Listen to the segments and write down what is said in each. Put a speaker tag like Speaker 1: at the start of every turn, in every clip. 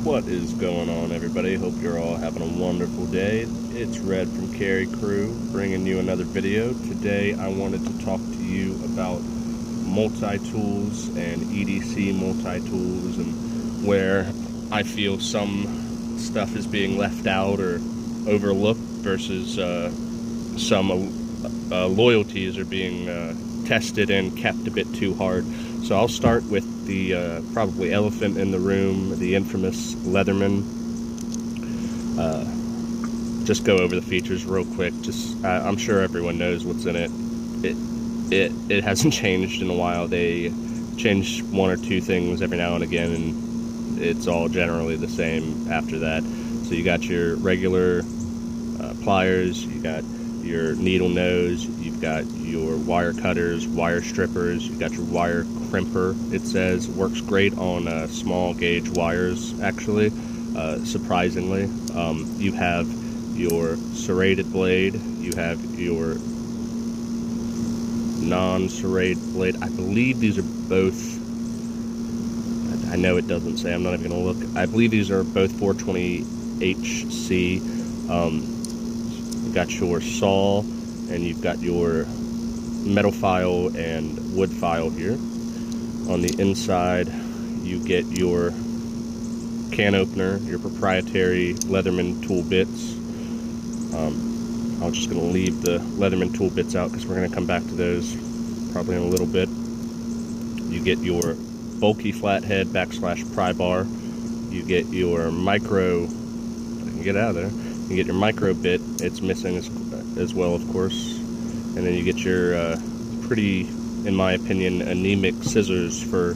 Speaker 1: What is going on, everybody? Hope you're all having a wonderful day. It's Red from Carry Crew bringing you another video. Today I wanted to talk to you about multi-tools and EDC multi-tools and where I feel some stuff is being left out or overlooked versus some loyalties are being tested and kept a bit too hard. So I'll start with the probably elephant in the room, the infamous Leatherman. Just go over the features real quick. I'm sure everyone knows what's in it. It hasn't changed in a while. They change one or two things every now and again, and it's all generally the same after that. So you got your regular pliers, you got your needle nose, you've got your wire cutters, wire strippers, you've got your wire crimper. It says works great on small gauge wires, actually, surprisingly. You have your serrated blade, you have your non-serrated blade. I believe these are both, I know it doesn't say, I'm not even gonna look. I believe these are both 420 HC. You've got your saw, and you've got your metal file and wood file here. On the inside, you get your can opener, your proprietary Leatherman tool bits. I'm just going to leave the Leatherman tool bits out because we're going to come back to those probably in a little bit. You get your bulky flathead / pry bar. You get your micro, I can get out of there. You get your micro bit, it's missing as well, of course. And then you get your pretty, in my opinion, anemic scissors for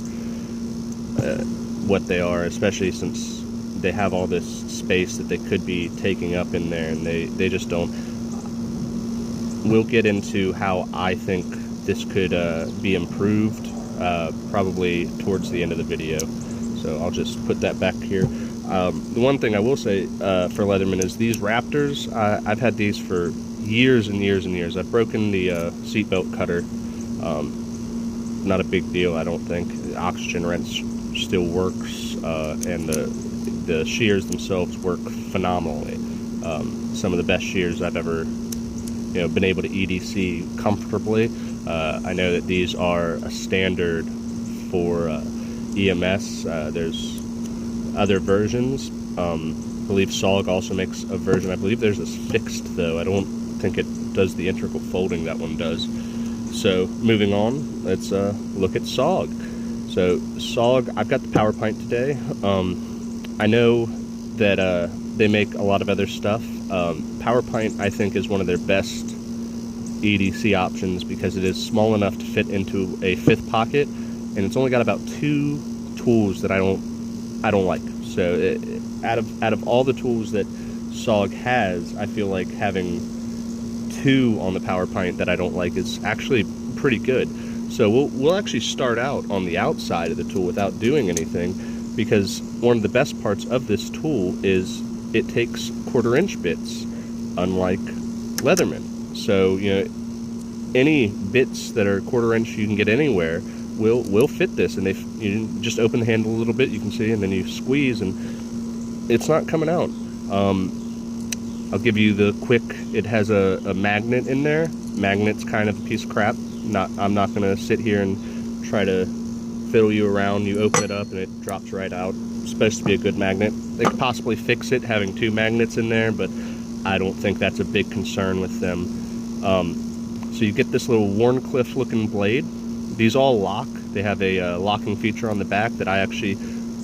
Speaker 1: what they are, especially since they have all this space that they could be taking up in there, and they just don't. We'll get into how I think this could be improved probably towards the end of the video. So I'll just put that back here. The one thing I will say for Leatherman is these Raptors, I've had these for years and years and years. I've broken the seatbelt cutter. Not a big deal, I don't think. The oxygen wrench still works, and the shears themselves work phenomenally. Some of the best shears I've ever been able to EDC comfortably. I know that these are a standard for EMS. There's other versions. I believe SOG also makes a version. I believe there's this fixed, though. I don't think it does the integral folding that one does. So moving on, let's look at SOG. So SOG, I've got the power pint today. I know that they make a lot of other stuff. Power pint, I think, is one of their best EDC options because it is small enough to fit into a 5th pocket, and it's only got about 2 tools that I don't like. So out of all the tools that SOG has, I feel like having 2 on the power pint that I don't like is actually pretty good. So we'll actually start out on the outside of the tool without doing anything, because one of the best parts of this tool is it takes 1/4 inch bits, unlike Leatherman. So any bits that are 1/4 inch you can get anywhere will fit this, and you just open the handle a little bit, you can see, and then you squeeze and it's not coming out. I'll give you the quick, it has a magnet in there. Magnet's kind of a piece of crap. I'm not gonna sit here and try to fiddle you around. You open it up and it drops right out. It's supposed to be a good magnet. They could possibly fix it having 2 magnets in there, but I don't think that's a big concern with them. So you get this little Warncliffe looking blade. These all lock. They have a locking feature on the back that I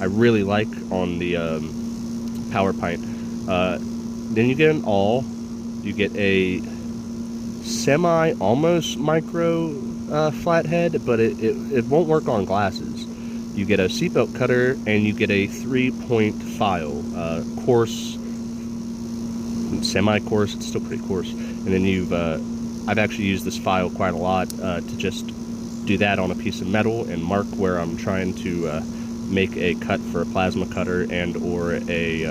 Speaker 1: really like on the power pint. Then you get an awl. You get a almost micro flathead, but it won't work on glasses. You get a seatbelt cutter, and you get a 3-point file, coarse, semi-coarse. It's still pretty coarse. And then I've actually used this file quite a lot to just do that on a piece of metal and mark where I'm trying to make a cut for a plasma cutter and or a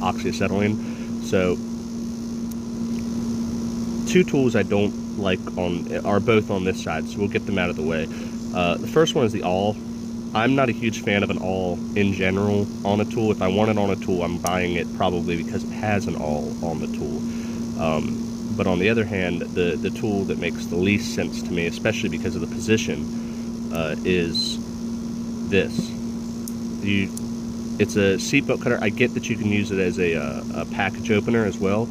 Speaker 1: oxyacetylene. So 2 tools I don't like are both on this side, so we'll get them out of the way. The first one is the awl. I'm not a huge fan of an awl in general on a tool. If I want it on a tool, I'm buying it probably because it has an awl on the tool. But on the other hand, the tool that makes the least sense to me, especially because of the position, is this. It's a seatbelt cutter. I get that you can use it as a package opener as well,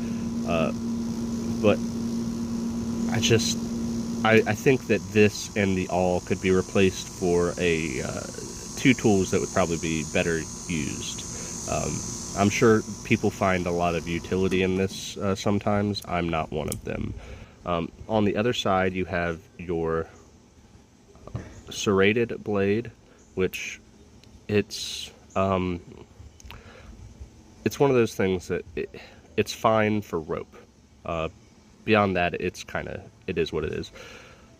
Speaker 1: but I think that this and the awl could be replaced for two tools that would probably be better used. I'm sure people find a lot of utility in this sometimes. I'm not one of them. On the other side, you have your serrated blade, which it's one of those things that it's fine for rope. Beyond that, it is what it is.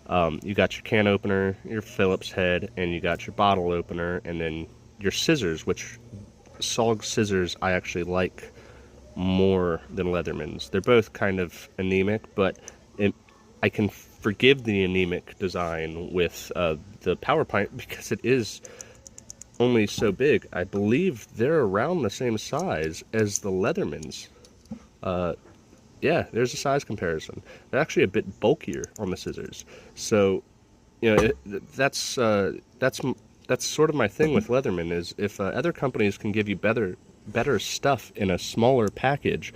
Speaker 1: You got your can opener, your Phillips head, and you got your bottle opener, and then your scissors, which SOG scissors I actually like more than Leatherman's. They're both kind of anemic, but I can forgive the anemic design with the power pint because it is only so big. I believe they're around the same size as the Leatherman's. Yeah, there's a size comparison. They're actually a bit bulkier on the scissors. So, you know, that's sort of my thing with Leatherman is if other companies can give you better stuff in a smaller package,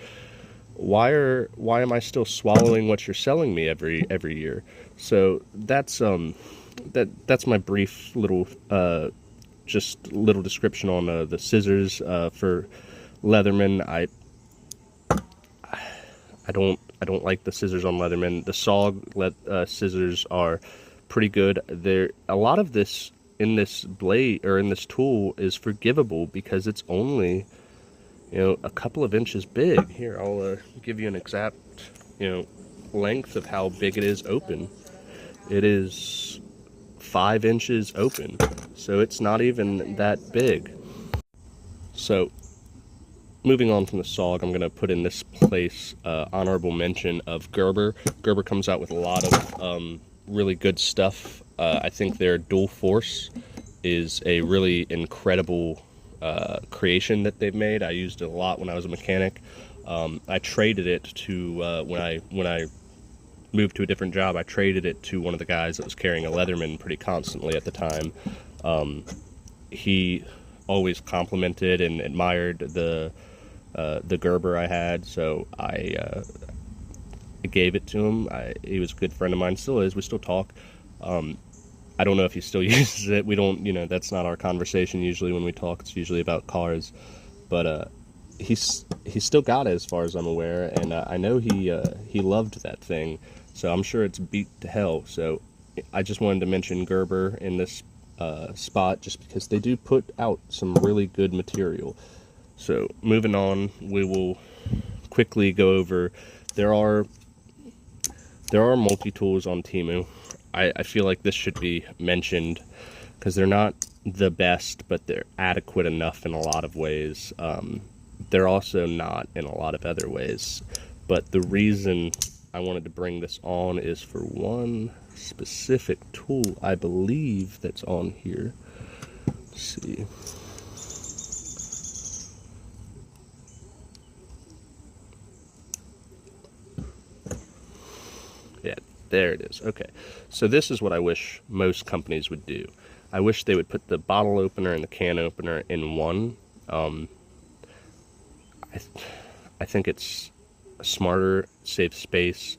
Speaker 1: why am I still swallowing what you're selling me every year? So that's my brief little little description on the scissors for Leatherman. I don't like the scissors on Leatherman. The SOG scissors are pretty good. A lot of this in this blade or in this tool is forgivable because it's only, you know, a couple of inches big. Here, I'll give you an exact, you know, length of how big it is open. It is 5 inches open, so it's not even that big. So moving on from the SOG, I'm going to put in this place honorable mention of Gerber. Gerber comes out with a lot of really good stuff. I think their dual force is a really incredible creation that they've made. I used it a lot when I was a mechanic. I traded it to when I moved to a different job. I traded it to one of the guys that was carrying a Leatherman pretty constantly at the time. He always complimented and admired the Gerber I had, so I gave it to him. He was a good friend of mine, still is. We still talk. I don't know if he still uses it. We don't, you know, that's not our conversation usually when we talk. It's usually about cars. But he's still got it as far as I'm aware, and I know he loved that thing. So I'm sure it's beat to hell. So I just wanted to mention Gerber in this spot just because they do put out some really good material. So moving on, we will quickly go over, there are multi-tools on Temu. I feel like this should be mentioned because they're not the best, but they're adequate enough in a lot of ways. They're also not in a lot of other ways. But the reason I wanted to bring this on is for one specific tool I believe that's on here. Let's see. Yeah, there it is. Okay, so this is what I wish most companies would do. I wish they would put the bottle opener and the can opener in one. I think it's smarter, saves space.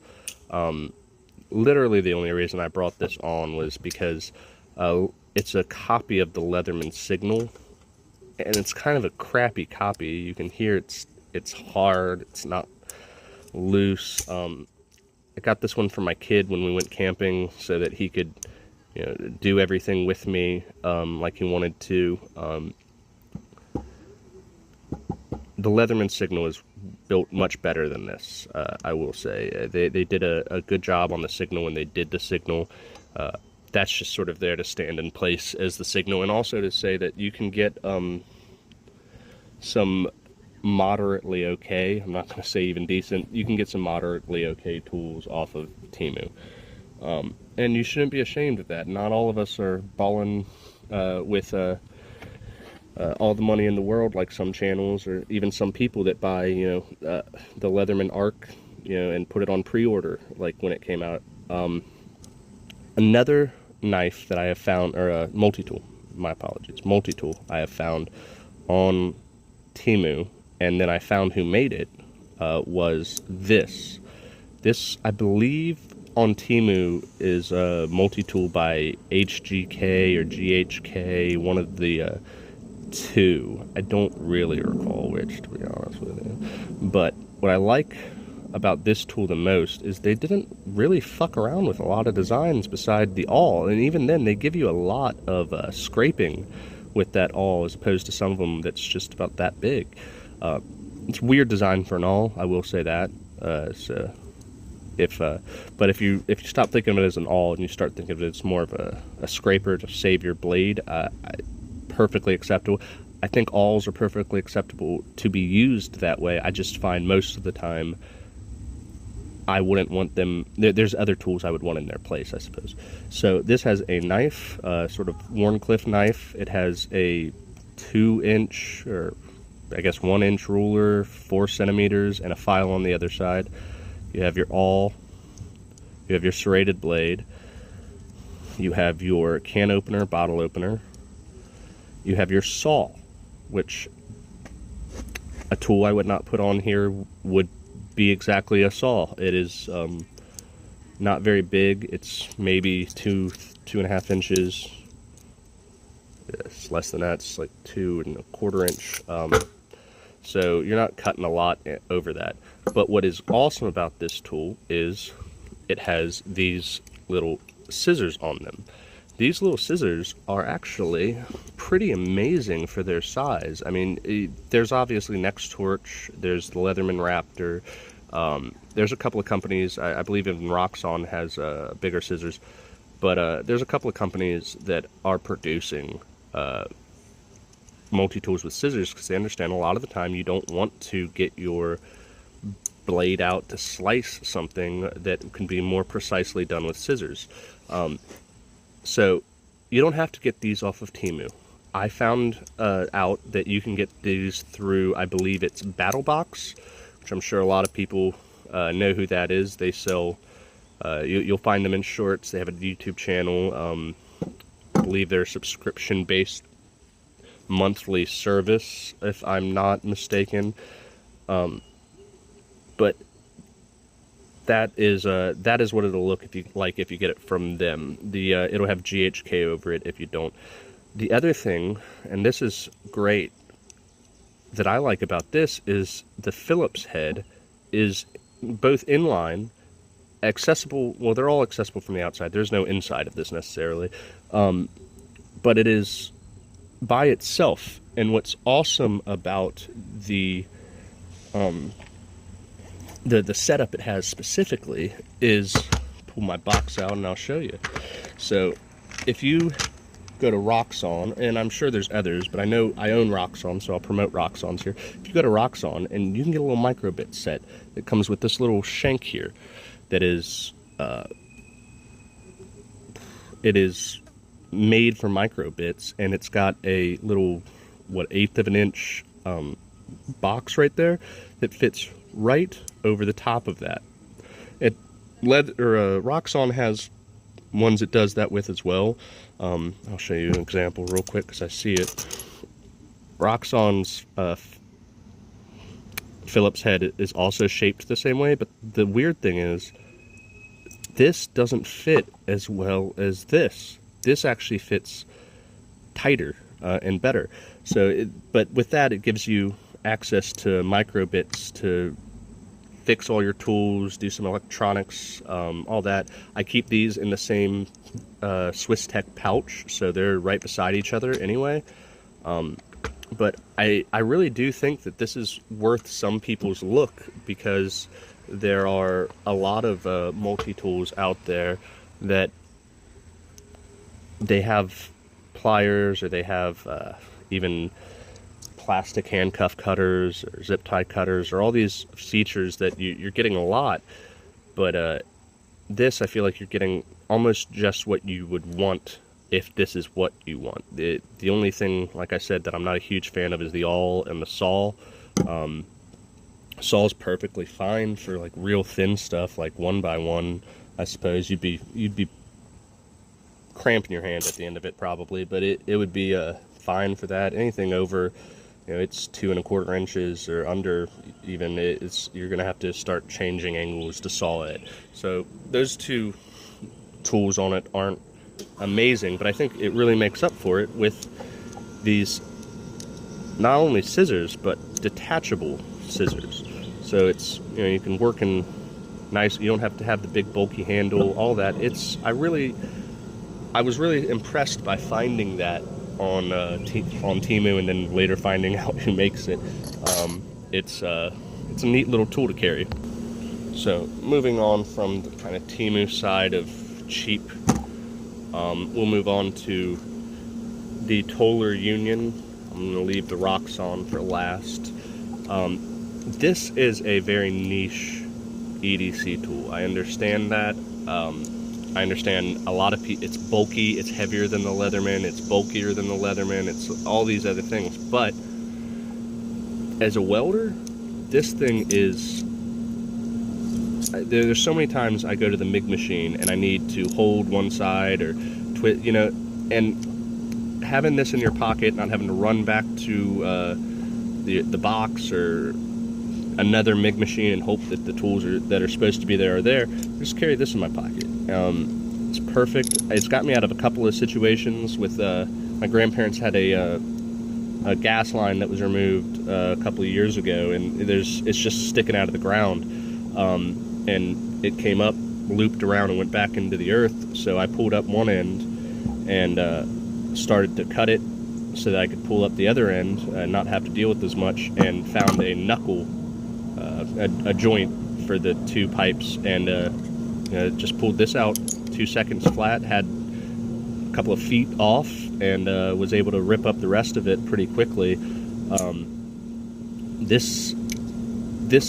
Speaker 1: Literally the only reason I brought this on was because it's a copy of the Leatherman Signal, and it's kind of a crappy copy. You can hear it's hard, it's not loose. I got this one for my kid when we went camping so that he could, you know, do everything with me like he wanted to. The Leatherman Signal is built much better than this, I will say. They did a good job on the Signal when they did the Signal. That's just sort of there to stand in place as the Signal, and also to say that you can get some moderately okay, I'm not going to say even decent, you can get some moderately okay tools off of Temu. And you shouldn't be ashamed of that. Not all of us are balling with all the money in the world, like some channels or even some people that buy, the Leatherman Arc, and put it on pre-order, like when it came out. Another knife that I have found, or a multi-tool, my apologies, multi-tool I have found on Temu, and then I found who made it, was this. This, I believe, on Temu is a multi-tool by HGK or GHK, one of the two. I don't really recall which, to be honest with you. But what I like about this tool the most is they didn't really fuck around with a lot of designs beside the awl, and even then they give you a lot of scraping with that awl, as opposed to some of them that's just about that big. It's weird design for an awl, I will say that. But if you stop thinking of it as an awl and you start thinking of it as more of a scraper to save your blade, perfectly acceptable. I think awls are perfectly acceptable to be used that way. I just find most of the time I wouldn't want them. There's other tools I would want in their place, I suppose. So this has a knife, sort of Wharncliffe knife. It has a 2-inch, or I guess 1-inch ruler, 4 centimeters, and a file on the other side. You have your awl, you have your serrated blade, you have your can opener, bottle opener, you have your saw, which a tool I would not put on here would be exactly a saw. It is not very big. It's maybe 2.5 inches. It's less than that. It's like 2.25 inch. So you're not cutting a lot over that. But what is awesome about this tool is it has these little scissors on them. These little scissors are actually pretty amazing for their size. I mean, there's obviously Next Torch, there's the Leatherman Raptor, there's a couple of companies, I believe even Roxxon has bigger scissors, but there's a couple of companies that are producing multi-tools with scissors, because they understand a lot of the time you don't want to get your blade out to slice something that can be more precisely done with scissors. So you don't have to get these off of Temu. I found out that you can get these through, I believe it's BattleBox, which I'm sure a lot of people know who that is. They sell, you'll find them in shorts. They have a YouTube channel. I believe they're subscription-based monthly service, if I'm not mistaken. But that is what it'll look if you get it from them. It'll have GHK over it if you don't. The other thing, and this is great, that I like about this is the Phillips head is both inline, accessible. Well, they're all accessible from the outside. There's no inside of this necessarily, but it is by itself. And what's awesome about the setup it has specifically is, pull my box out and I'll show you. So if you go to Roxxon, and I'm sure there's others, but I know I own Roxxon, so I'll promote Roxxon's here. If you go to Roxxon, and you can get a little microbit set that comes with this little shank here that is it is made for microbits, and it's got a little, what, 1/8 of an inch box right there that fits right over the top of that. Roxxon has ones it does that with as well. I'll show you an example real quick because I see it. Roxxon's Phillips head is also shaped the same way, but the weird thing is this doesn't fit as well as this. This actually fits tighter and better. So, but with that, it gives you access to microbits to fix all your tools, do some electronics, all that. I keep these in the same Swiss Tech pouch, so they're right beside each other anyway. But I really do think that this is worth some people's look, because there are a lot of multi-tools out there that they have pliers, or they have even plastic handcuff cutters or zip tie cutters, or all these features that you're getting a lot, but this, I feel like you're getting almost just what you would want if this is what you want. The only thing, like I said, that I'm not a huge fan of is the awl and the saw. Saw's perfectly fine for like real thin stuff, like 1x1. I suppose you'd be cramping your hand at the end of it probably, but it would be fine for that. Anything over, it's 2 1/4 inches or under, even, you're gonna have to start changing angles to saw it. So those two tools on it aren't amazing, but I think it really makes up for it with these not only scissors but detachable scissors. So it's, you can work in nice, you don't have to have the big bulky handle, all that. I was really impressed by finding that on Temu, and then later finding out who makes it. It's a neat little tool to carry. So moving on from the kind of Temu side of cheap, we'll move on to the Toller Union. I'm going to leave the rocks on for last. This is a very niche EDC tool. I understand that. I understand a lot of people, it's bulky, it's heavier than the Leatherman, it's bulkier than the Leatherman, it's all these other things. But as a welder, this thing is, there's so many times I go to the MIG machine and I need to hold one side or twist, and having this in your pocket, not having to run back to the box or another MIG machine and hope that the tools that are supposed to be there are there. Just carry this in my pocket. It's perfect. It's got me out of a couple of situations with my grandparents had a gas line that was removed a couple of years ago, and it's just sticking out of the ground, and it came up, looped around, and went back into the earth. So I pulled up one end and started to cut it so that I could pull up the other end and not have to deal with as much, and found a knuckle, a joint for the 2 pipes, and just pulled this out 2 seconds flat, had a couple of feet off, and was able to rip up the rest of it pretty quickly. This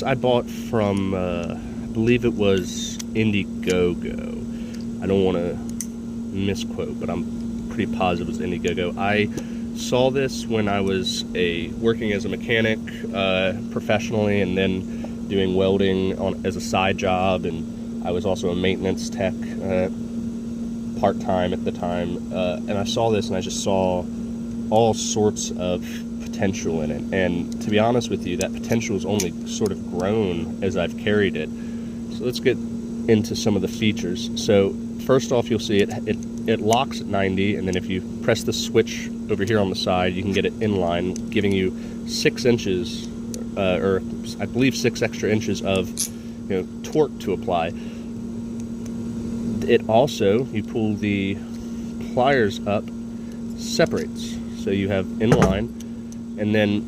Speaker 1: I bought from, I believe it was Indiegogo. I don't want to misquote, but I'm pretty positive it was Indiegogo. I saw this when I was working as a mechanic professionally, and then doing welding as a side job, and I was also a maintenance tech part-time at the time, and I saw this and I just saw all sorts of potential in it, and to be honest with you, that potential has only sort of grown as I've carried it. So let's get into some of the features. So first off, you'll see it locks at 90, and then if you press the switch over here on the side, you can get it inline, giving you 6 inches, or I believe 6 extra inches of torque to apply. It also, you pull the pliers up, separates, so you have inline, and then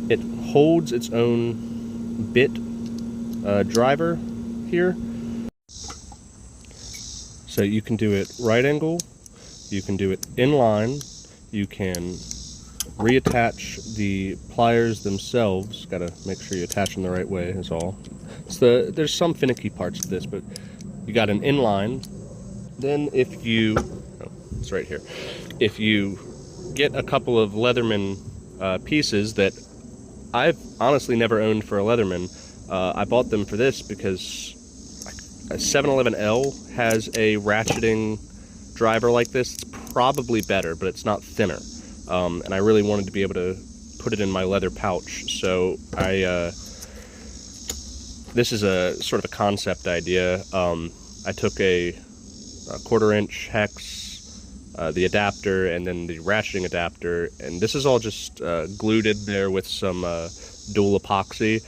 Speaker 1: it holds its own bit driver here. So you can do it right angle, you can do it inline, you can reattach the pliers themselves. Gotta make sure you attach them the right way is all. There's some finicky parts to this, but you got an inline. Then if you, it's right here. If you get a couple of Leatherman pieces that I've honestly never owned for a Leatherman, I bought them for this because a 711L has a ratcheting driver like this. It's probably better, but it's not thinner. And I really wanted to be able to put it in my leather pouch. So this is a sort of a concept idea. I took a 1/4 inch hex, the adapter, and then the ratcheting adapter, and this is all just glued in there with some dual epoxy.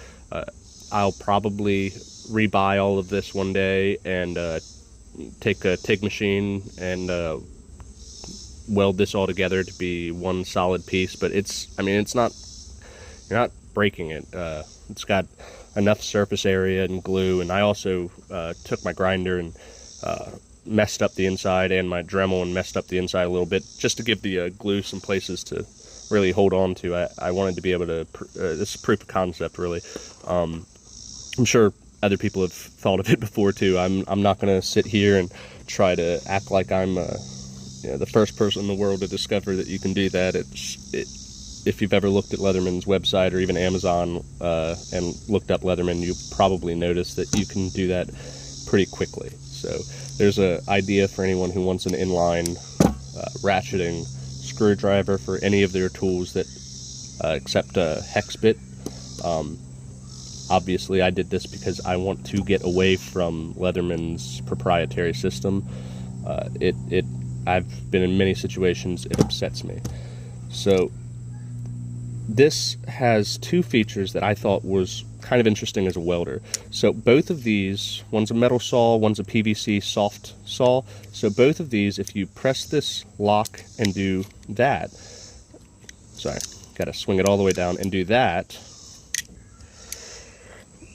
Speaker 1: I'll probably rebuy all of this one day and take a TIG machine and weld this all together to be one solid piece. But it's not, you're not breaking it. It's got enough surface area and glue, and I also took my grinder and messed up the inside, and my Dremel, and messed up the inside a little bit just to give the glue some places to really hold on to. I wanted to be able to, this is proof of concept really. I'm sure other people have thought of it before too. I'm not going to sit here and try to act like I'm the first person in the world to discover that you can do that. If you've ever looked at Leatherman's website or even Amazon and looked up Leatherman, you probably noticed that you can do that pretty quickly. So there's an idea for anyone who wants an inline ratcheting screwdriver for any of their tools that accept a hex bit. Obviously, I did this because I want to get away from Leatherman's proprietary system. I've been in many situations, it upsets me. So this has two features that I thought was kind of interesting as a welder. So both of these, one's a metal saw, one's a PVC soft saw. So both of these, if you press this lock and do that, sorry, gotta swing it all the way down and do that,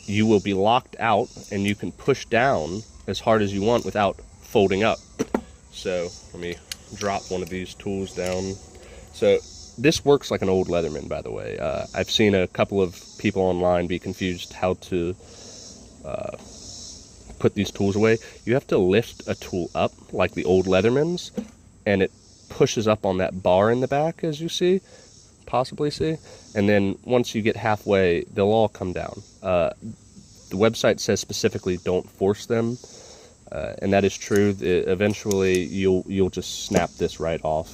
Speaker 1: you will be locked out and you can push down as hard as you want without folding up. So let me drop one of these tools down. So this works like an old Leatherman, by the way. I've seen a couple of people online be confused how to put these tools away. You have to lift a tool up like the old Leathermans, and it pushes up on that bar in the back, as you see, possibly see. And then once you get halfway, they'll all come down. The website says specifically don't force them. And that is true. Eventually, you'll just snap this right off,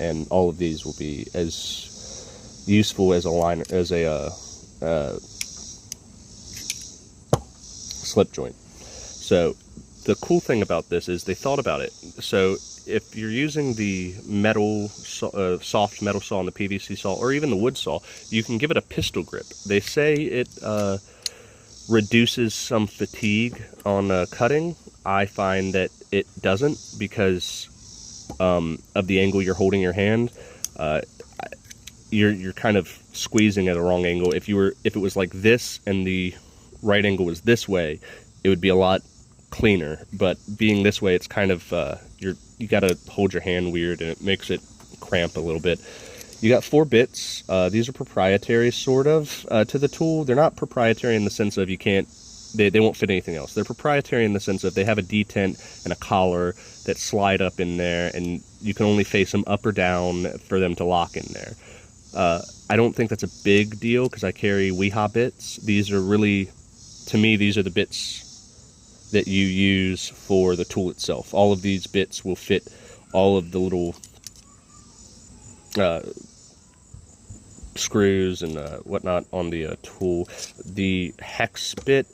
Speaker 1: and all of these will be as useful as a slip joint. So the cool thing about this is they thought about it. So if you're using the metal, soft metal saw and the PVC saw, or even the wood saw, you can give it a pistol grip. They say it reduces some fatigue on cutting. I find that it doesn't because of the angle you're holding your hand. You're kind of squeezing at a wrong angle. If it was like this and the right angle was this way, it would be a lot cleaner. But being this way, it's kind of you got to hold your hand weird, and it makes it cramp a little bit. You got 4 bits. These are proprietary, sort of, to the tool. They're not proprietary in the sense of you can't. They won't fit anything else. They're proprietary in the sense of they have a detent and a collar that slide up in there, and you can only face them up or down for them to lock in there. I don't think that's a big deal because I carry Weehaw bits. These are really, to me, these are the bits that you use for the tool itself. All of these bits will fit all of the little screws and whatnot on the tool. The hex bit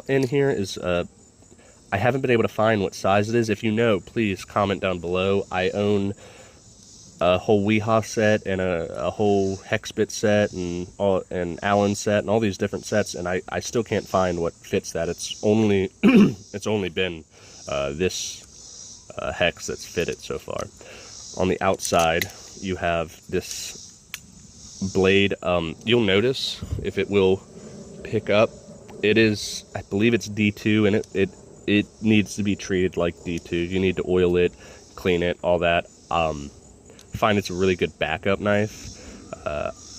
Speaker 1: in here is I haven't been able to find what size it is. If you know, please comment down below. I own a whole Weehaw set and a whole hex bit set and Allen set and all these different sets, and I still can't find what fits that. It's only it's only been this hex that's fitted so far. On the outside, you have this blade. You'll notice if it will pick up, it is, I believe it's D2, and it needs to be treated like D2. You need to oil it, clean it, all that. I find it's a really good backup knife.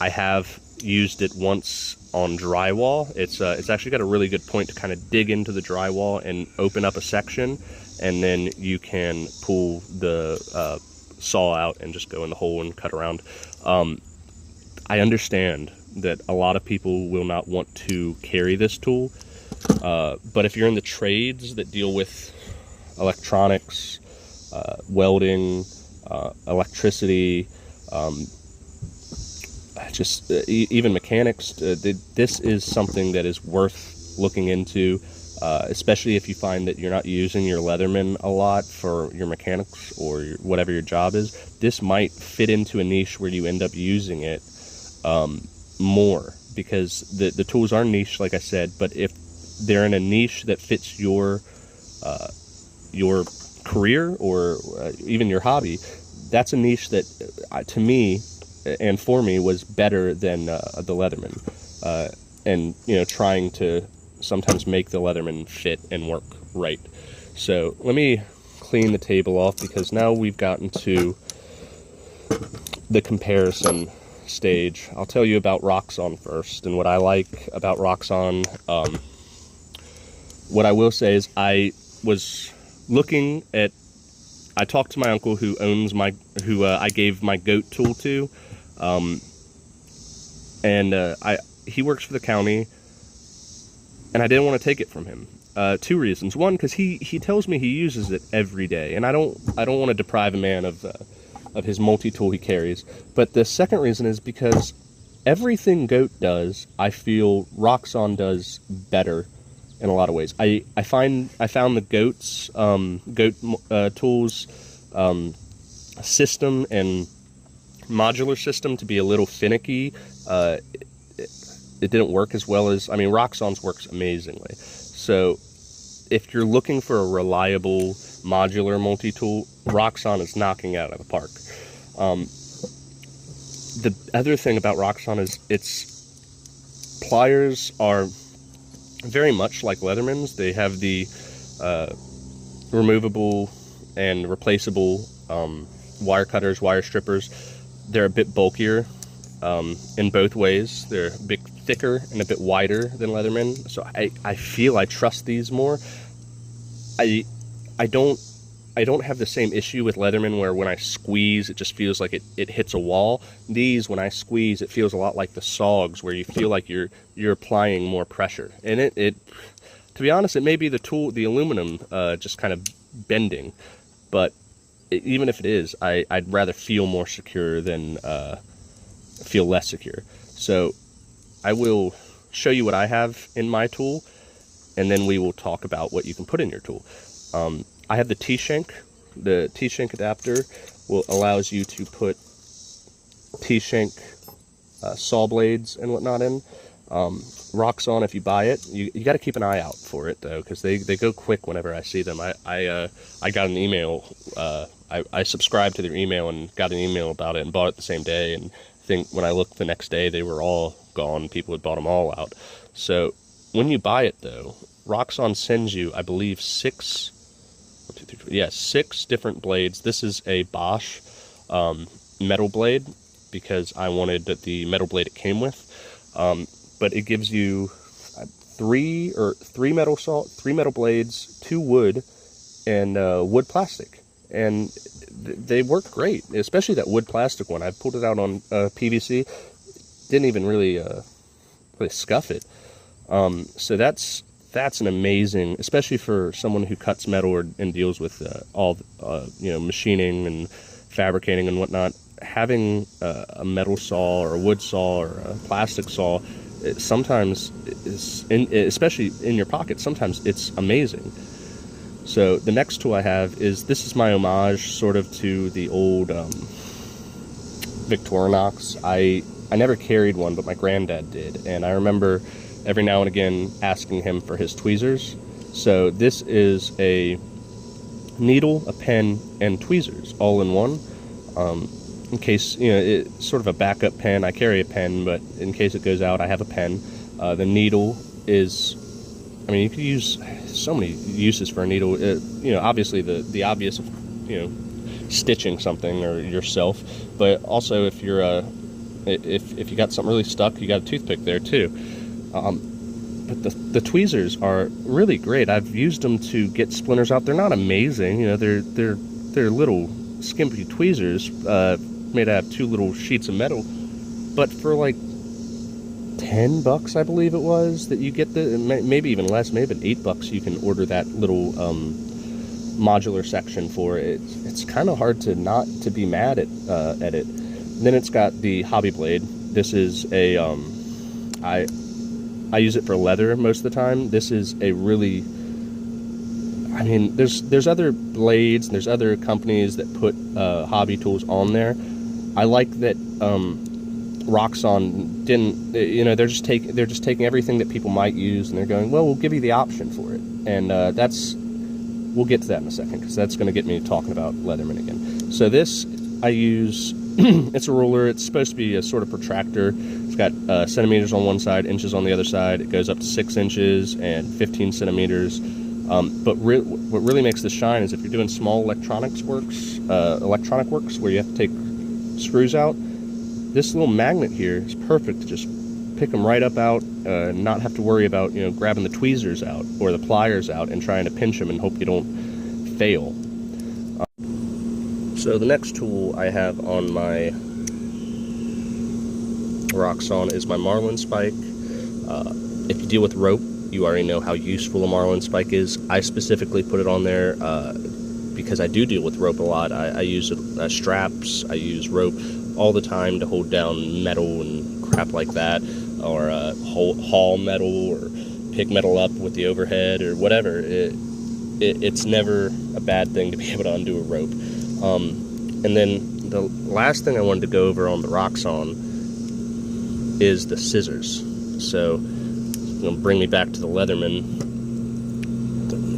Speaker 1: I have used it once on drywall. It's actually got a really good point to kind of dig into the drywall and open up a section, and then you can pull the saw out and just go in the hole and cut around. I understand that a lot of people will not want to carry this tool, but if you're in the trades that deal with electronics, welding, electricity, even mechanics, this is something that is worth looking into, especially if you find that you're not using your Leatherman a lot for your mechanics or whatever your job is. This might fit into a niche where you end up using it more, because the tools are niche, like I said, but if they're in a niche that fits your career or even your hobby, that's a niche that to me and for me was better than the Leatherman, and trying to sometimes make the Leatherman fit and work right. So let me clean the table off, because now we've gotten to the comparison stage. I'll tell you about Roxxon first and what I like about Roxxon. What I will say is I was looking at I talked to my uncle who owns I gave my goat tool to, he works for the county, and I didn't want to take it from him. 2 reasons. One, because he tells me he uses it every day, and I don't want to deprive a man of his multi-tool he carries. But the second reason is because everything goat does, I feel Roxxon does better in a lot of ways. I found the goat tools system and modular system to be a little finicky. It didn't work as well as, Roxxon's works amazingly. So if you're looking for a reliable modular multi-tool, Roxxon is knocking it out of the park. The other thing about Roxxon is its pliers are very much like Leatherman's. They have the removable and replaceable wire cutters, wire strippers. They're a bit bulkier in both ways. They're a bit thicker and a bit wider than Leatherman, so I feel I trust these more. I don't have the same issue with Leatherman where when I squeeze it just feels like it hits a wall. These, when I squeeze, it feels a lot like the Sogs, where you feel like you're applying more pressure. And it to be honest, it may be the aluminum just kind of bending, but even if it is, I'd rather feel more secure than feel less secure. So I will show you what I have in my tool, and then we will talk about what you can put in your tool. I have the T-shank. The T-shank adapter allows you to put T-shank saw blades and whatnot in. Roxxon, if you buy it, you got to keep an eye out for it though, because they go quick whenever I see them. I got an email. I subscribed to their email and got an email about it and bought it the same day. And I think when I looked the next day, they were all gone. People had bought them all out. So when you buy it though, Roxxon sends you, I believe, 6 different blades. This is a Bosch metal blade because I wanted the metal blade it came with. But it gives you 3 metal blades, 2 wood, and wood plastic, and they work great. Especially that wood plastic one. I pulled it out on PVC, didn't even really scuff it. So that's an amazing, especially for someone who cuts metal and deals with all machining and fabricating and whatnot. Having a metal saw or a wood saw or a plastic saw, sometimes especially in your pocket, sometimes it's amazing. So the next tool I have this is my homage sort of to the old Victorinox. I never carried one, but my granddad did, and I remember every now and again asking him for his tweezers. So this is a needle, a pen, and tweezers all in one. In case, it's sort of a backup pen. I carry a pen, but in case it goes out, I have a pen. The needle is, you could use so many uses for a needle. Obviously the obvious, stitching something or yourself, but also if you're if you got something really stuck, you got a toothpick there too. But the tweezers are really great. I've used them to get splinters out. They're not amazing, they're little skimpy tweezers made out of 2 little sheets of metal, but for like $10, I believe it was, that you get maybe even less, maybe $8 you can order that little modular section for it. It's kind of hard to be mad at it. Then it's got the hobby blade. This is a I use it for leather most of the time. This is a really, there's other blades and there's other companies that put hobby tools on there. I like that Roxxon didn't, they're just taking everything that people might use and they're going, well, we'll give you the option for it. And we'll get to that in a second, because that's going to get me talking about Leatherman again. So this I use, it's a ruler. It's supposed to be a sort of protractor. It's got centimeters on one side, inches on the other side. It goes up to 6 inches and 15 centimeters. But what really makes this shine is if you're doing small electronic works where you have to take screws out, this little magnet here is perfect to just pick them right up out, not have to worry about grabbing the tweezers out or the pliers out and trying to pinch them and hope you don't fail. So the next tool I have on my Roxxon is my marlin spike. If you deal with rope, you already know how useful a marlin spike is. I specifically put it on there because I do deal with rope a lot. I use straps, I use rope all the time to hold down metal and crap like that, or haul metal or pick metal up with the overhead or whatever. It's never a bad thing to be able to undo a rope. And then the last thing I wanted to go over on the Roxxon is the scissors. So it's going to bring me back to the Leatherman.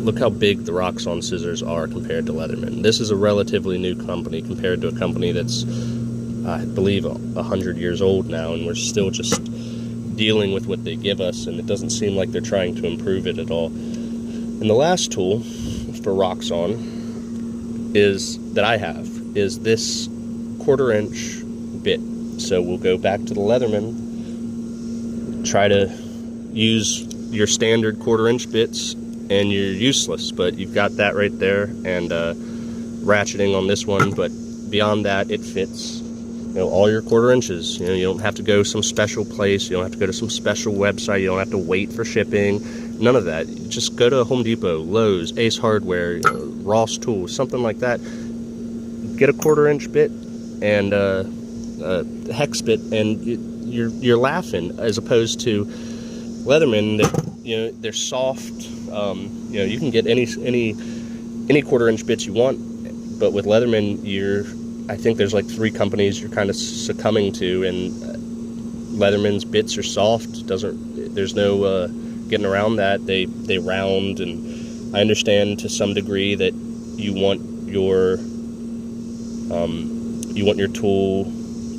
Speaker 1: Look how big the Roxxon scissors are compared to Leatherman. This is a relatively new company compared to a company that's, I believe, 100 years old now, and we're still just dealing with what they give us, and it doesn't seem like they're trying to improve it at all. And the last tool for Roxxon that I have is this 1/4 inch bit. So we'll go back to the Leatherman, try to use your standard 1/4 inch bits, and you're useless, but you've got that right there, and ratcheting on this one, but beyond that it fits, all your 1/4 inches. You don't have to go some special place, you don't have to go to some special website, you don't have to wait for shipping, none of that. You just go to Home Depot, Lowe's, Ace Hardware, Ross Tools, something like that. Get a 1/4 inch bit and a hex bit, and you're laughing, as opposed to Leatherman that they're soft. You can get any 1/4 inch bits you want, but with Leatherman I think there's like 3 companies you're kind of succumbing to, and Leatherman's bits are soft. There's no getting around that. They round, and I understand to some degree that you want your tool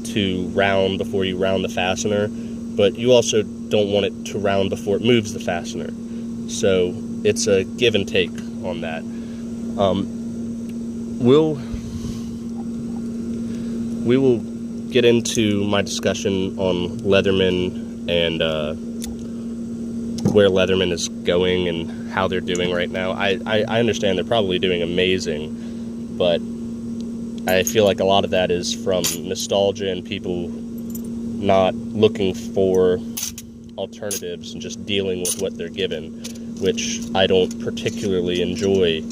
Speaker 1: to round before you round the fastener, but you also don't want it to round before it moves the fastener. So it's a give and take on that. We will get into my discussion on Leatherman and where Leatherman is going and how they're doing right now. I understand they're probably doing amazing, but I feel like a lot of that is from nostalgia and people not looking for alternatives and just dealing with what they're given, which I don't particularly enjoy.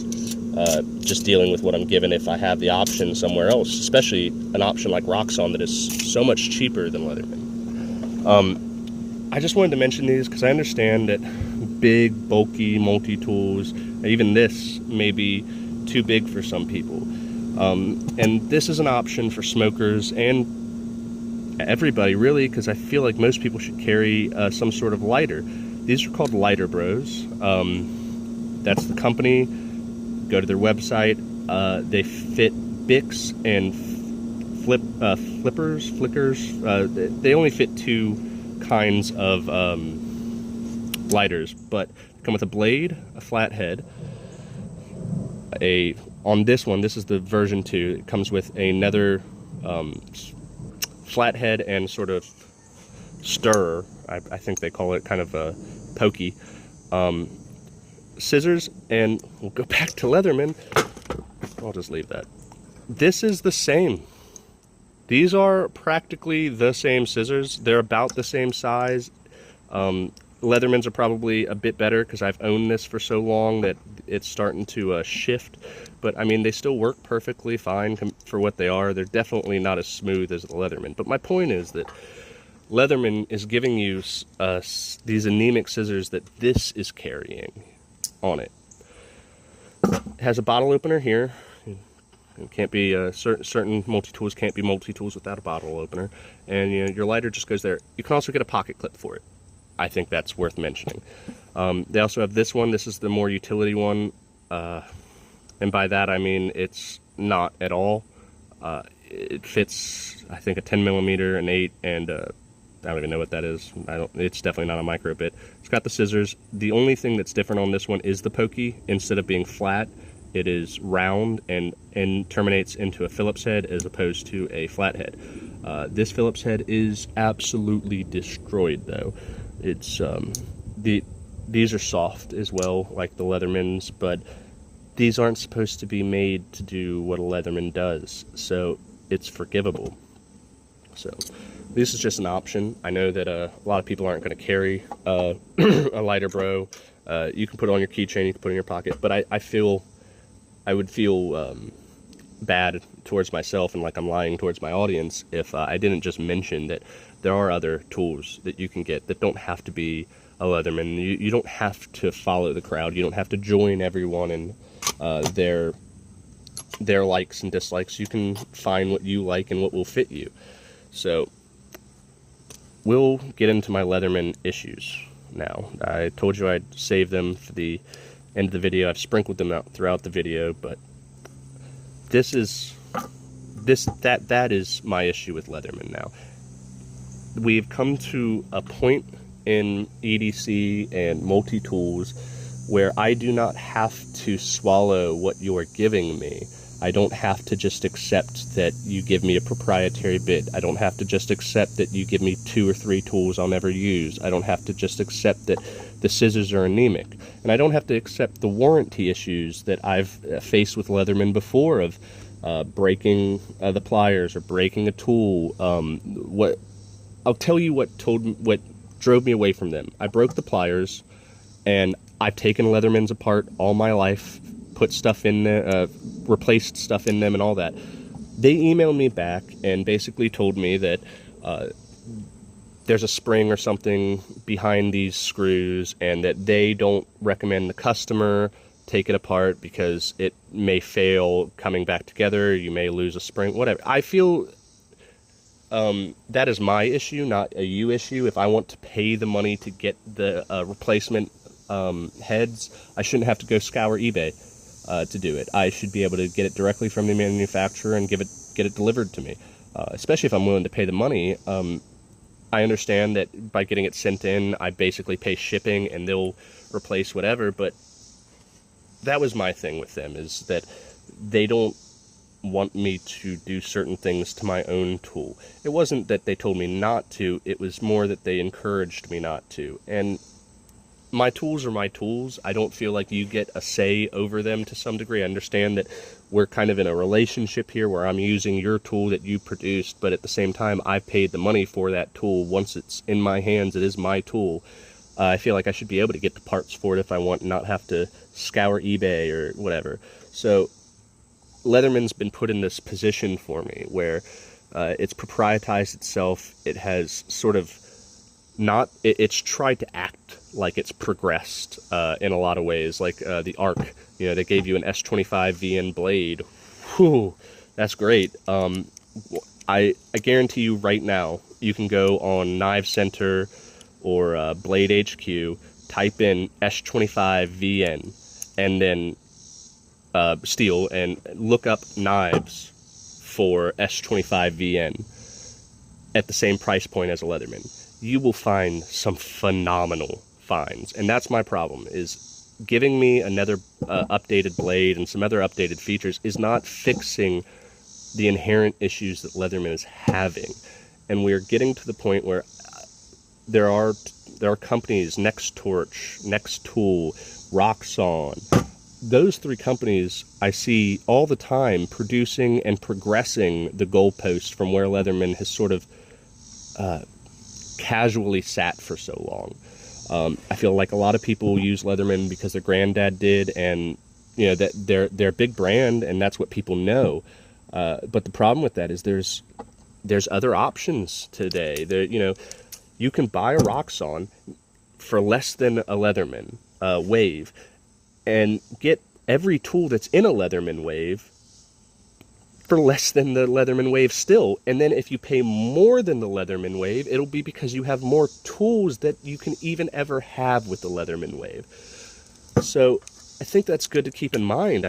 Speaker 1: Just dealing with what I'm given if I have the option somewhere else, especially an option like Roxxon that is so much cheaper than Leatherman. I just wanted to mention these because I understand that big, bulky multi-tools, even this, may be too big for some people. And this is an option for smokers and everybody, really, because I feel like most people should carry some sort of lighter. These are called Lighter Bros. That's the company. Go to their website. They fit Bics and flickers. They only fit 2 kinds of lighters, but they come with a blade, a flat head. On this one, this is the version 2. It comes with another flat head and sort of stirrer. I think they call it, kind of a pokey. Scissors, and we'll go back to Leatherman. I'll just leave that. This is the same. These are practically the same scissors. They're about the same size. Leathermans are probably a bit better because I've owned this for so long that it's starting to shift. But I mean, they still work perfectly fine for what they are. They're definitely not as smooth as the Leatherman. But my point is that Leatherman is giving you these anemic scissors that this is carrying on it. It has a bottle opener here. It can't be certain multi-tools can't be multi-tools without a bottle opener, and your lighter just goes there. You can also get a pocket clip for it. I think that's worth mentioning. They also have this one. This is the more utility one, and by that I mean it's not at all. It fits, I think, a 10mm, an 8, and I don't even know what that is. It's definitely not a micro bit. It's got the scissors. The only thing that's different on this one is the pokey. Instead of being flat, it is round and terminates into a Phillips head as opposed to a flathead. This Phillips head is absolutely destroyed, though. It's these are soft as well, like the Leathermans, but these aren't supposed to be made to do what a Leatherman does, so it's forgivable. So this is just an option. I know that a lot of people aren't going to carry a lighter bro. You can put it on your keychain, you can put it in your pocket, but I would feel bad towards myself and like I'm lying towards my audience if I didn't just mention that there are other tools that you can get that don't have to be a Leatherman. You don't have to follow the crowd. You don't have to join everyone in their likes and dislikes. You can find what you like and what will fit you. So we'll get into my Leatherman issues now. I told you I'd save them for the end of the video. I've sprinkled them out throughout the video, but that is my issue with Leatherman now. We've come to a point in EDC and multi-tools where I do not have to swallow what you are giving me. I don't have to just accept that you give me a proprietary bit. I don't have to just accept that you give me 2 or 3 tools I'll never use. I don't have to just accept that the scissors are anemic. And I don't have to accept the warranty issues that I've faced with Leatherman before of breaking the pliers or breaking a tool. I'll tell you what drove me away from them. I broke the pliers, and I've taken Leathermans apart all my life, put stuff in there, replaced stuff in them and all that. They emailed me back and basically told me that there's a spring or something behind these screws and that they don't recommend the customer take it apart because it may fail coming back together. You may lose a spring, whatever. I feel that is my issue, not a you issue. If I want to pay the money to get the replacement heads, I shouldn't have to go scour eBay to do it. I should be able to get it directly from the manufacturer and get it delivered to me, especially if I'm willing to pay the money. I understand that by getting it sent in, I basically pay shipping and they'll replace whatever, but that was my thing with them, is that they don't want me to do certain things to my own tool. It wasn't that they told me not to, it was more that they encouraged me not to. And my tools are my tools. I don't feel like you get a say over them to some degree. I understand that we're kind of in a relationship here where I'm using your tool that you produced, but at the same time, I've paid the money for that tool. Once it's in my hands, it is my tool. I feel like I should be able to get the parts for it if I want, and not have to scour eBay or whatever. So Leatherman's been put in this position for me where it's proprietized itself. It has sort of it's tried to act like it's progressed in a lot of ways, like the ARC. You know, they gave you an S25 VN blade. Whew, that's great. I guarantee you right now, you can go on Knives Center or Blade HQ, type in S25 VN, and then steel, and look up knives for S25 VN at the same price point as a Leatherman. You will find some phenomenal finds, and that's my problem, is giving me another updated blade and some other updated features is not fixing the inherent issues that Leatherman is having. And we're getting to the point where there are companies, Next Torch, Next Tool, Roxxon. Those 3 companies I see all the time producing and progressing the goalpost from where Leatherman has sort of casually sat for so long. I feel like a lot of people use Leatherman because their granddad did, and you know that they're a big brand and that's what people know. But the problem with that is there's other options today. You can buy a Roxxon for less than a Leatherman wave, and get every tool that's in a Leatherman wave for less than the Leatherman wave still. And then if you pay more than the Leatherman wave, it'll be because you have more tools that you can even ever have with the Leatherman wave. So I think that's good to keep in mind.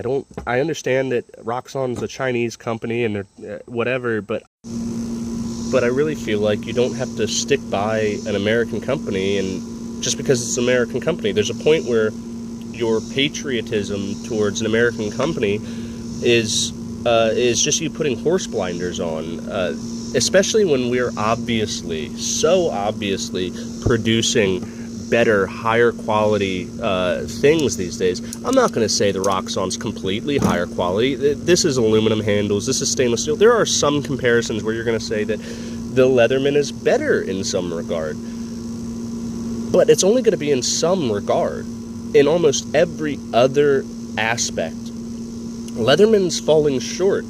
Speaker 1: I understand that Roxxon's a Chinese company and they're whatever, but I really feel like you don't have to stick by an American company, and just because it's an American company. There's a point where your patriotism towards an American company is just you putting horse blinders on, especially when we're so obviously producing better, higher quality things these days. I'm not going to say the Roxxon's completely higher quality. This is aluminum handles, this is stainless steel. There are some comparisons where you're going to say that the Leatherman is better in some regard, but it's only going to be in some regard. In almost every other aspect, Leatherman's falling short.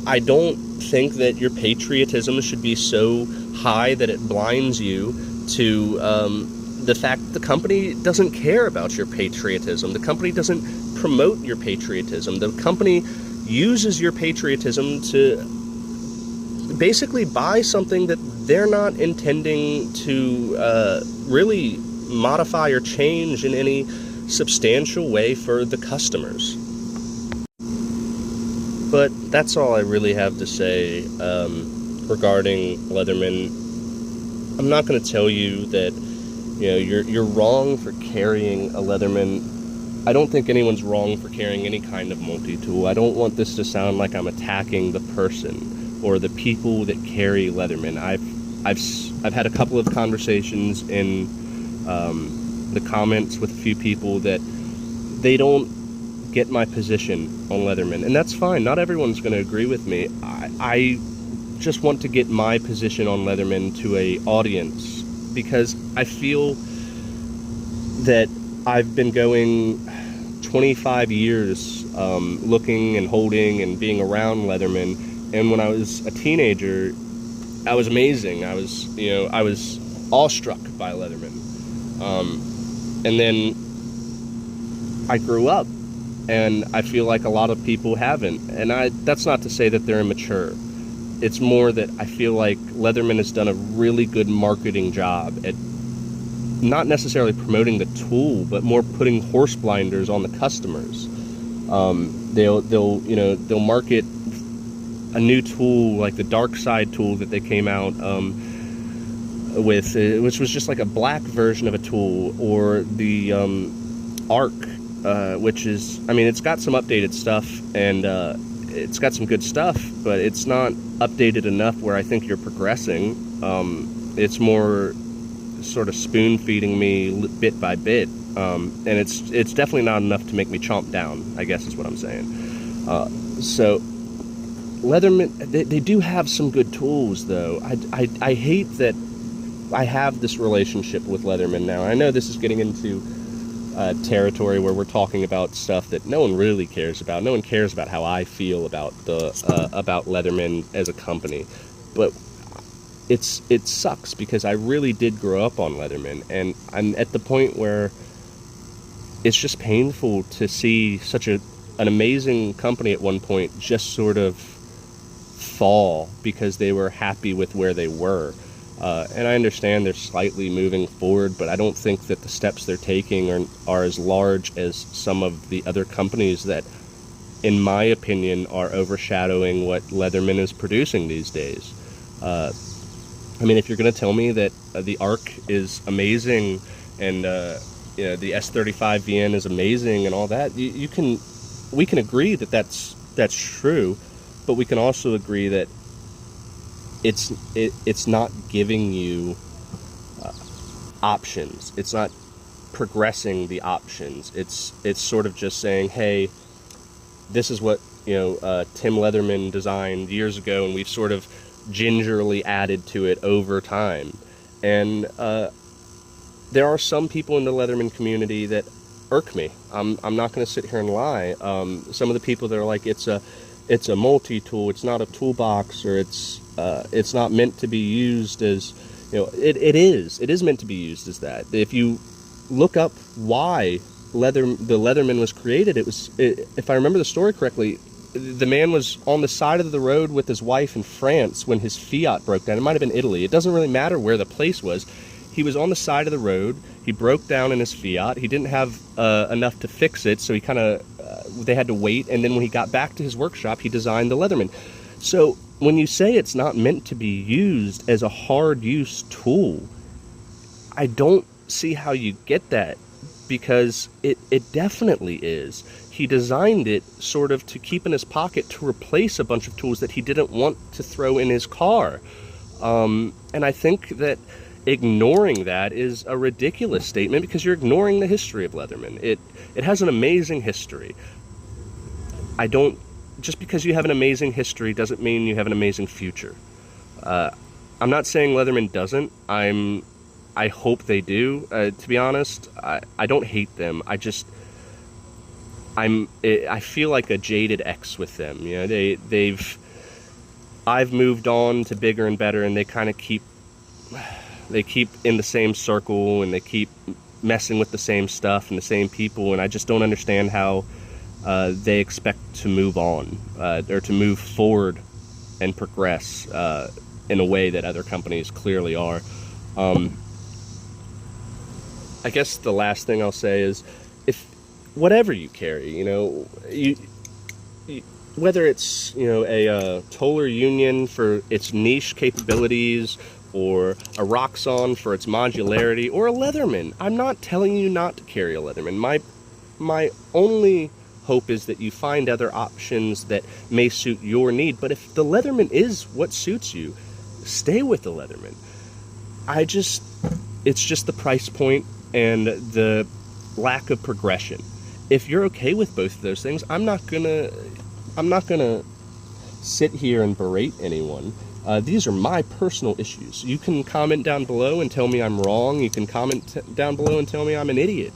Speaker 1: I don't think that your patriotism should be so high that it blinds you to the fact that the company doesn't care about your patriotism. The company doesn't promote your patriotism. The company uses your patriotism to basically buy something that they're not intending to really modify or change in any substantial way for the customers. But that's all I really have to say regarding Leatherman. I'm not going to tell you that you're wrong for carrying a Leatherman. I don't think anyone's wrong for carrying any kind of multi-tool. I don't want this to sound like I'm attacking the person or the people that carry Leatherman. I've had a couple of conversations in the comments with a few people that they don't get my position on Leatherman, and that's fine. Not everyone's going to agree with me. I just want to get my position on Leatherman to a audience, because I feel that I've been going 25 years looking and holding and being around Leatherman, and when I was a teenager, I was amazing. I was awestruck by Leatherman, and then I grew up, and I feel like a lot of people haven't. And that's not to say that they're immature. It's more that I feel like Leatherman has done a really good marketing job at not necessarily promoting the tool, but more putting horse blinders on the customers. They'll market a new tool like the Dark Side tool that they came out with, which was just like a black version of a tool, or the Arc, which is, it's got some updated stuff, and it's got some good stuff, but it's not updated enough where I think you're progressing. It's more sort of spoon feeding me bit by bit, and it's definitely not enough to make me chomp down, I guess is what I'm saying. So Leatherman, they do have some good tools, though. I hate that I have this relationship with Leatherman now. I know this is getting into territory where we're talking about stuff that no one really cares about. No one cares about how I feel about about Leatherman as a company, but it sucks because I really did grow up on Leatherman, and I'm at the point where it's just painful to see such an amazing company at one point just sort of fall because they were happy with where they were. And I understand they're slightly moving forward, but I don't think that the steps they're taking are as large as some of the other companies that, in my opinion, are overshadowing what Leatherman is producing these days. If you're going to tell me that the Arc is amazing and the S35 VN is amazing and all that, we can agree that that's true, but we can also agree that it's not giving you options. It's not progressing the options. It's sort of just saying, hey, this is what Tim Leatherman designed years ago, and we've sort of gingerly added to it over time. And there are some people in the Leatherman community that irk me. I'm not going to sit here and lie. Some of the people that are like, it's a multi-tool, it's not a toolbox, or it's not meant to be used as, it is meant to be used as that. If you look up why the Leatherman was created, if I remember the story correctly, the man was on the side of the road with his wife in France when his Fiat broke down. It might have been Italy. It doesn't really matter where the place was. He was on the side of the road. He broke down in his Fiat. He didn't have enough to fix it, so they had to wait. And then when he got back to his workshop, he designed the Leatherman. So when you say it's not meant to be used as a hard-use tool, I don't see how you get that, because it definitely is. He designed it sort of to keep in his pocket to replace a bunch of tools that he didn't want to throw in his car. And I think that ignoring that is a ridiculous statement, because you're ignoring the history of Leatherman. It has an amazing history. Just because you have an amazing history doesn't mean you have an amazing future. I'm not saying Leatherman doesn't. I hope they do. To be honest, I don't hate them. I feel like a jaded ex with them. You know, I've moved on to bigger and better, and they kind of keep in the same circle, and they keep messing with the same stuff and the same people, and I just don't understand how they expect to move on or to move forward and progress in a way that other companies clearly are. I guess the last thing I'll say is, if whatever you carry, you know, whether it's, you know, a Toller Union for its niche capabilities, or a Roxxon for its modularity, or a Leatherman, I'm not telling you not to carry a Leatherman. My only hope is that you find other options that may suit your need. But if the Leatherman is what suits you, stay with the Leatherman. It's just the price point and the lack of progression. If you're okay with both of those things, I'm not gonna sit here and berate anyone. These are my personal issues. You can comment down below and tell me I'm wrong. You can comment down below and tell me I'm an idiot.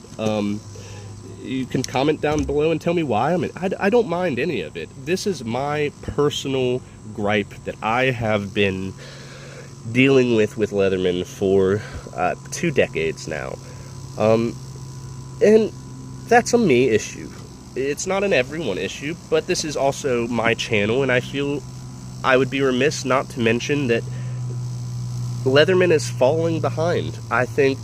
Speaker 1: You can comment down below and tell me why I don't mind any of it. This is my personal gripe that I have been dealing with Leatherman for 2 decades now. And that's a me issue. It's not an everyone issue, but this is also my channel, and I feel I would be remiss not to mention that Leatherman is falling behind. I think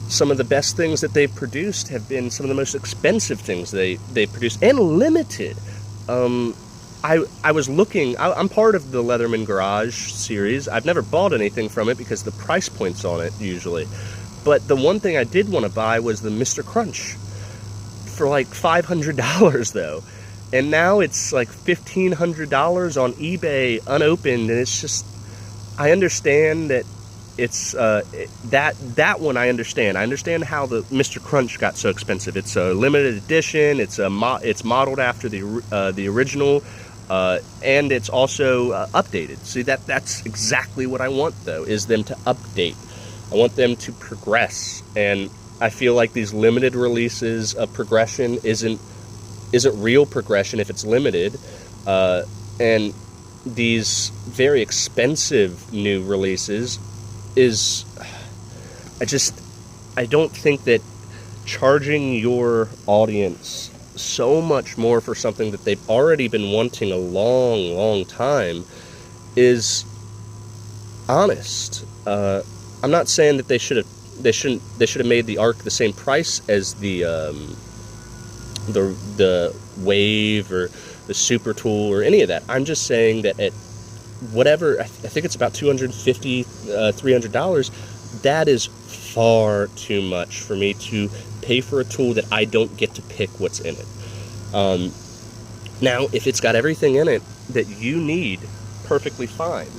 Speaker 1: some of the best things that they've produced have been some of the most expensive things they produced, and limited. I was looking, I'm part of the Leatherman Garage series. I've never bought anything from it because the price point's on it usually. But the one thing I did want to buy was the Mr. Crunch for like $500 though. And now it's like $1,500 on eBay unopened, and it's just, I understand that it's that one I understand. I understand how the Mr. Crunch got so expensive. It's a limited edition. It's modeled after the original, and it's also updated. See, that's exactly what I want though, is them to update. I want them to progress, and I feel like these limited releases of progression isn't real progression if it's limited, and these very expensive new releases is, I don't think that charging your audience so much more for something that they've already been wanting a long time is honest. I'm not saying that they should have made the Arc the same price as the Wave or the Super Tool or any of that. I'm just saying that at whatever, I think it's about $250, $300, that is far too much for me to pay for a tool that I don't get to pick what's in it. Now, if it's got everything in it that you need, perfectly fine.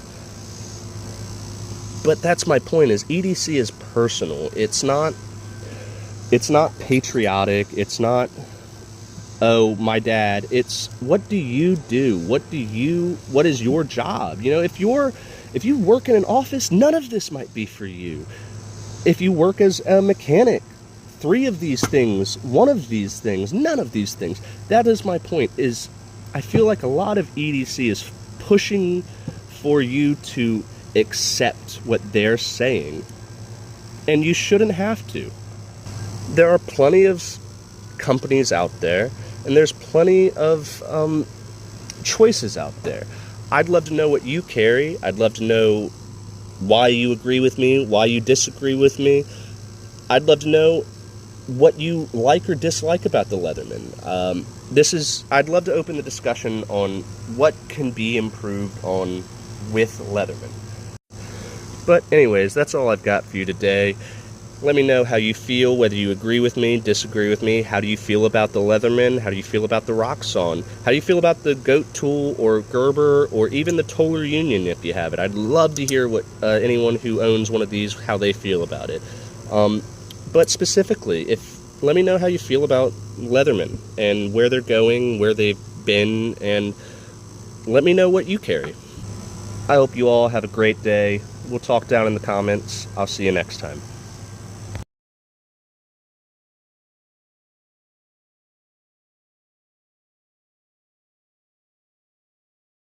Speaker 1: But that's my point, is EDC is personal. It's not patriotic. It's not, oh, my dad. It's, what do you do? What is your job? You know, if you work in an office, none of this might be for you. If you work as a mechanic, 3 of these things, 1 of these things, none of these things. That is my point, is I feel like a lot of EDC is pushing for you to accept what they're saying, and you shouldn't have to. There are plenty of companies out there, and there's plenty of choices out there. I'd love to know what you carry. I'd love to know why you agree with me, why you disagree with me. I'd love to know what you like or dislike about the Leatherman. I'd love to open the discussion on what can be improved on with Leatherman. But anyways, that's all I've got for you today. Let me know how you feel, whether you agree with me, disagree with me. How do you feel about the Leatherman? How do you feel about the Roxxon? How do you feel about the Goat Tool or Gerber or even the Toller Union if you have it? I'd love to hear what anyone who owns one of these, how they feel about it. But specifically, let me know how you feel about Leatherman and where they're going, where they've been, and let me know what you carry. I hope you all have a great day. We'll talk down in the comments. I'll see you next time.